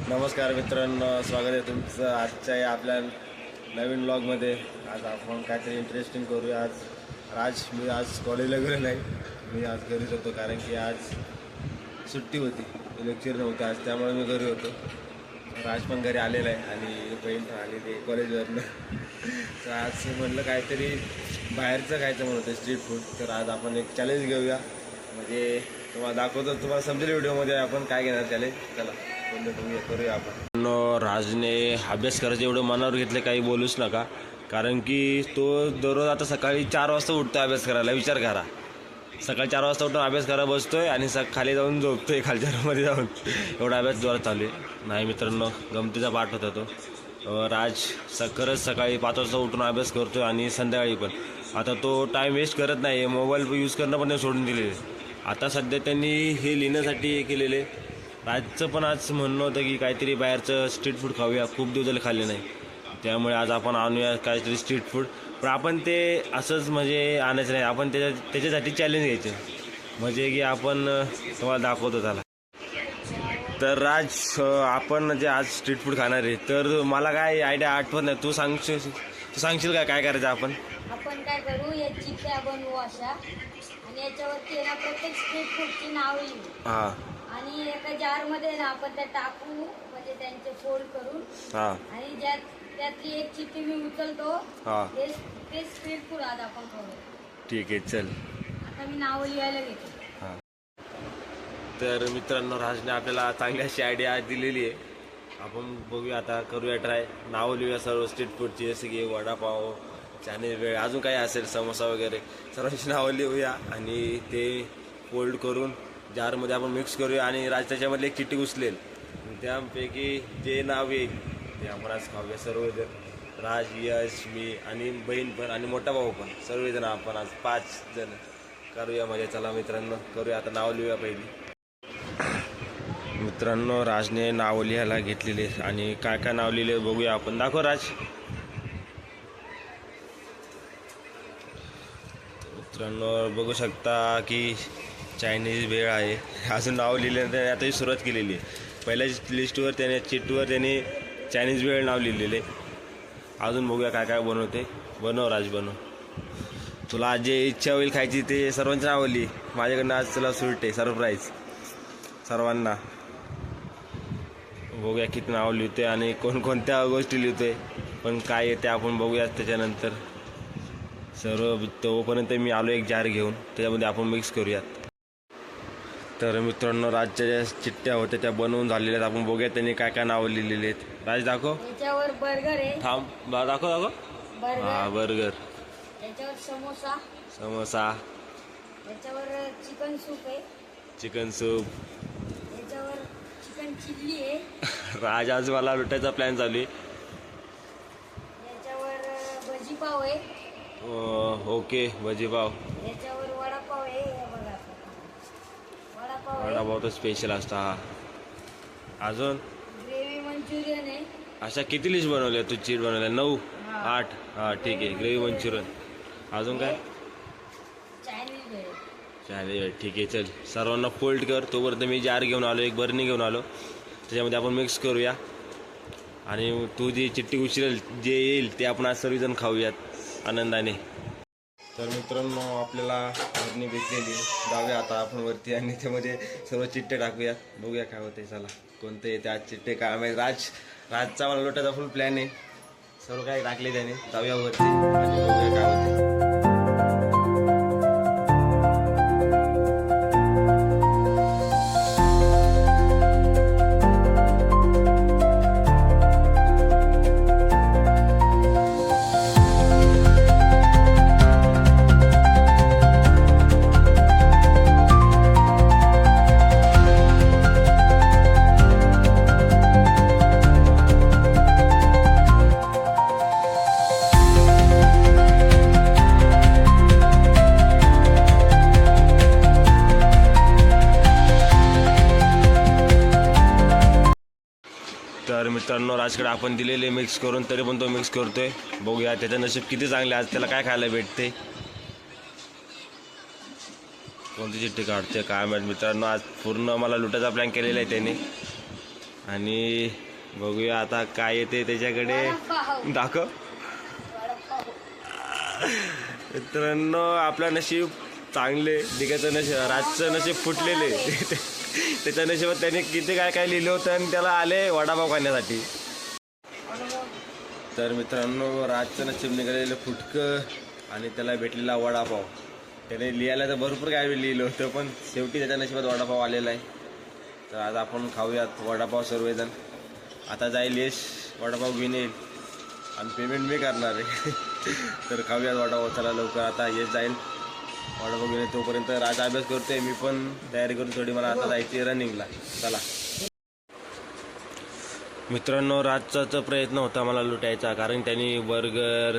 नमस्कार मित्रांनो, स्वागत आहे तुमचं आजच्या या आपल्या नवीन ब्लॉगमध्ये. आज आपण काहीतरी इंटरेस्टिंग करूया. मी आज कॉलेजला गेलो नाही, मी आज घरीच होतो कारण की आज सुट्टी होती, लेक्चर नव्हतं आज, त्यामुळे मी घरी होतो. राज पण घरी आलेला आहे आणि बहीण पण आलेली आहे कॉलेजवरनं. तर आज म्हटलं काहीतरी बाहेरचं खायचं म्हणत होतं, स्ट्रीट फूड. तर आज आपण एक चॅलेंज घेऊया, म्हणजे तुम्हाला दाखवतो, तुम्हाला समजेल व्हिडिओमध्ये आपण काय घेणार चॅलेंज. चला करूया आपण. राजने अभ्यास करायचं एवढं मनावर घेतलं, काही बोलूच नका, कारण की तो दररोज आता सकाळी 4 वाजता उठतो अभ्यास करायला. विचार करा, सकाळी 4 वाजता उठून अभ्यास करायला बसतोय आणि खाली जाऊन झोपतोय खालच्या रूममध्ये जाऊन. एवढा अभ्यास जोरात चालू आहे. नाही मित्रांनो, गमतीचा पाठ होता तो. राज खरंच सकाळी 5 वाजता उठून अभ्यास करतोय आणि संध्याकाळी पण. आता तो टाईम वेस्ट करत नाही, मोबाईल यूज करणं पण सोडून दिलेले. आता सध्या त्यांनी हे लिहिण्यासाठी हे केलेले. राजचं पण आज म्हणणं होतं की काहीतरी बाहेरचं स्ट्रीट फूड खाऊया, खूप दिवस झाले खाल्ले नाही, त्यामुळे आज आपण आणूया काहीतरी स्ट्रीट फूड. पण आपण ते असंच म्हणजे आणायचं नाही, आपण त्याच्यासाठी चॅलेंज घ्यायचं, म्हणजे की आपण तुम्हाला दाखवतो त्याला. तर राज, आपण जे आज स्ट्रीट फूड खाणार आहे, तर मला काय आयडिया आठवत नाही, तू सांगशील काय करायचं आपण काय करू, या चिठ्ठ्या बनवू अशा, आणि याच्यावरती ना प्रत्येक स्ट्रीट फूडची नाव लिहू. हां. आणि एका जार मध्ये ना आपण त्या टाकू, म्हणजे त्यांचे फोल्ड करून. आणि त्यातली एक चिठ्ठी मी उचलतो. ते स्ट्रीट फूड आज आपण खाऊ. ठीक आहे, चल. आता मी नाव लिहायला घेतो. तर मित्रांनो, राजने आपल्याला चांगली अशी आयडिया दिलेली आहे. आपण बघूया, आता करूया ट्राय. नाव लिहूया सर्व स्ट्रीट फूडची, जसे की वडापाव, चायनीज वेळ, अजून काही असेल, समोसा वगैरे, सर्वांची नावं लिहूया आणि ते फोल्ड करून जारमध्ये आपण मिक्स करूया. आणि राज त्याच्यामधली एक चिठ्ठी उचलेल, त्यापैकी जे नाव येईल ते आपण आज खाऊया सर्वजण. राज, यश, मी आणि बहीण पण आणि मोठा भाऊ पण, सर्वजण आपण आज 5 जण करूया मजा. चला मित्रांनो, करूया. आता नाव लिहूया पहिली. मित्रांनो, राजने नाव लिहायला घेतलेले आणि काय नाव लिहिले बघूया आपण. दाखव राज. मित्रांनो, बघू शकता की चायनीज भेळ आहे. अजून नाव लिहिल्यानंतर आताही सुरुवात केलेली आहे. पहिल्या लिस्टवर चिठ्ठीवर त्याने चायनीज भेळ नाव लिहिलेले. अजून बघूया काय बनवते. बनव राज, बनव. तुला आज जे इच्छा होईल खायची ते सर्वांची नावं लिही. माझ्याकडनं आज तुला सुट आहे, सरप्राईज सर्वांना. बघूया किती नाव लिहितोय आणि कोणकोणत्या गोष्टी लिहितोय, पण काय येते आपण बघूयात त्याच्यानंतर. सर्व तोपर्यंत मी आलो एक जार घेऊन, त्याच्यामध्ये आपण मिक्स करूयात. तर मित्रांनो, राजच्या ज्या चिठ्ठ्या होत्या त्या बनवून झालेल्या आहेत. आपण बघूया त्यांनी काय नावं लिहिलेली आहेत. राज दाखव. याच्यावर बर्गर आहे. थांब, दाखव. हां, बर्गर. याच्यावर समोसा. याच्यावर चिकन सूप आहे. Chicken soup. याच्यावर चिकन चिल्ली आहे. राज आज मला लुटायचा प्लॅन चालू आहे. याच्यावर भजी पाव आहे. ओके, भजी पाव. याच्यावर वडापाव आहे. बघा, वडापाव तर स्पेशल असता. अजून ग्रेव्ही मंचुरियन आहे. अशा किती लिस्ट बनवल्या तू? चीट बनवल्या 9, 8. हां, ठीक आहे. Gravy Manchurian. अजून काय? चायनीज. ठीक आहे, चल. सर्वांना फोल्ड कर. तोपर्यंत मी जार घेऊन आलो, एक बरणी घेऊन आलो, त्याच्यामध्ये आपण मिक्स करूया. आणि तू जी चिठ्ठी उचलेल, जे येईल ते आपण आज सर्वजण खाऊयात आनंदाने. तर मित्रांनो, आपल्याला बरणी भेटलेली. जाऊया आता आपण वरती आणि त्यामध्ये सर्व चिठ्ठे टाकूया, बघूया काय होते. चला, कोणते येते आज चिठ्ठे काय माहिती. राजचा मला लोटायचा फुल प्लॅन आहे. सर्व काही टाकले त्याने. जाऊया वरती आणि बघूया काय होते. तर मित्रांनो, राजकडे आपण दिलेले मिक्स करून, तरी पण तो मिक्स करतोय. बघूया त्याचं नशीब किती चांगले, आज त्याला काय खायला भेटते. कोणती चिठ्ठी काढते काय माहिती. मित्रांनो, आज पूर्ण मला लुटायचा प्लॅन केलेला आहे त्याने. आणि बघूया आता काय येते त्याच्याकडे. वडापाव. दाखव. मित्रांनो आपलं नशीब चांगले, दिघाचं नशीब, राजचं नशीब फुटलेले. त्याच्या नशिबात त्याने किती काय काय लिहिलं होतं आणि त्याला आले वडापाव खाण्यासाठी. तर मित्रांनो राजचं नशीब निघालेलं फुटकं आणि त्याला भेटलेला वडापाव. त्याने लिहायला तर भरपूर काय लिहिलं होतं, पण शेवटी त्याच्या नशिबात वडापाव आलेला आहे. तर आज आपण खाऊयात वडापाव सर्वजण. आता जाईल यश वडापाव घेऊन येईल आणि पेमेंट मी करणार आहे. तर खाऊयात वडापाव. चला लवकर आता यश जाईल वडापाव घेऊन. तोपर्यंत राज अभ्यास करतोय, मी पण तयारी करून थोडी. मला आता जायची रनिंगला. चला मित्रांनो राजचा प्रयत्न होता मला लुटायचा, कारण त्यांनी बर्गर,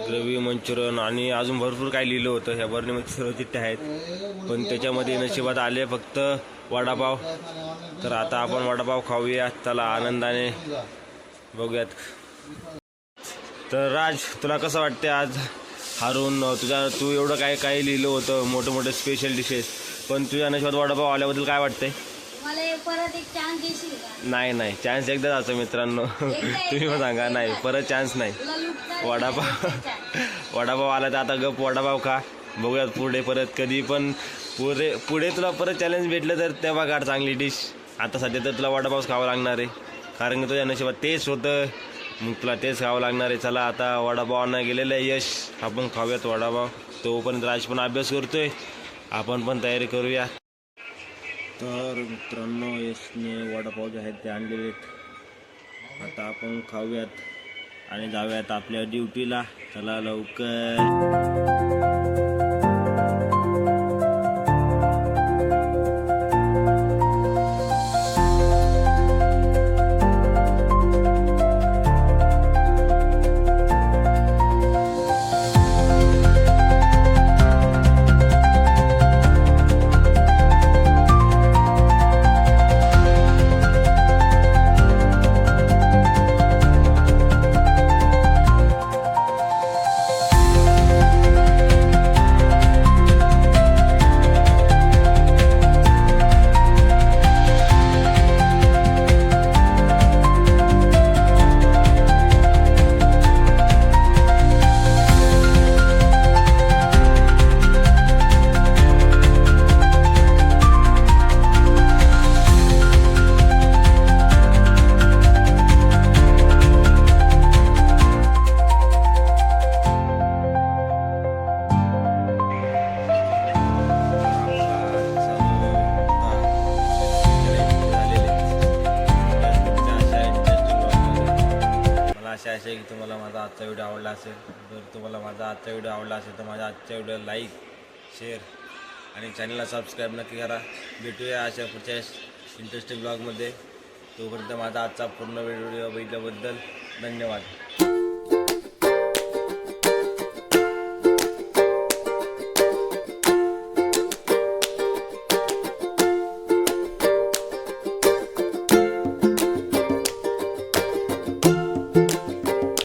ग्रेव्ही मंचुरियन आणि अजून भरपूर काय लिहिलं होतं. ह्या बर्नीमध्ये सर्व चिठ्ठ्या आहेत, पण त्याच्यामध्ये नशिबात आले फक्त वडापाव. तर आता आपण वडापाव खाऊया. चला आनंदाने बघूयात. तर राज तुला कसं वाटते आज हारून? तू एवढं काय लिहिलं होतं, मोठे स्पेशल डिशेस, पण तुझ्या नशिबात वडापाव आल्याबद्दल काय वाटतंय? मला परत एक चान्स देशील का? नाही चान्स एकदा जायचं मित्रांनो. तुम्ही पण सांगा. नाही परत चान्स नाही. वडापाव आला तर आता गप वडापाव खा. बघूयात पुढे परत कधी पण पुढे तुला परत चॅलेंज भेटलं तर तेव्हा काढ चांगली डिश. आता सध्या तर तुला वडापावच खावं लागणार आहे, कारण की तुझ्या नशिबात तेच होतं, मग तुला तेच खावं लागणार आहे. चला आता वडापाव आणा गेलेलं आहे यश, आपण खाऊयात वडापाव. तोपर्यंत राज पण अभ्यास करतोय, आपण पण तयारी करूया. तर मित्रांनो यशने वडापाव जे आहेत ते आणलेले आहेत. आता आपण खाऊयात आणि जाऊयात आपल्या ड्युटीला. चला लवकर. आशा आहे की तुम्हाला माझा आजचा व्हिडिओ आवडला असेल. जर तुम्हाला माझा आजचा व्हिडिओ आवडला असेल तर माझ्या आजच्या व्हिडिओला लाईक, शेअर आणि चॅनलला सबस्क्राईब नक्की करा. भेटूया अशा पुढच्या इंटरेस्टिंग ब्लॉगमध्ये. तोपर्यंत माझा आजचा पूर्ण व्हिडिओ बघितल्याबद्दल धन्यवाद.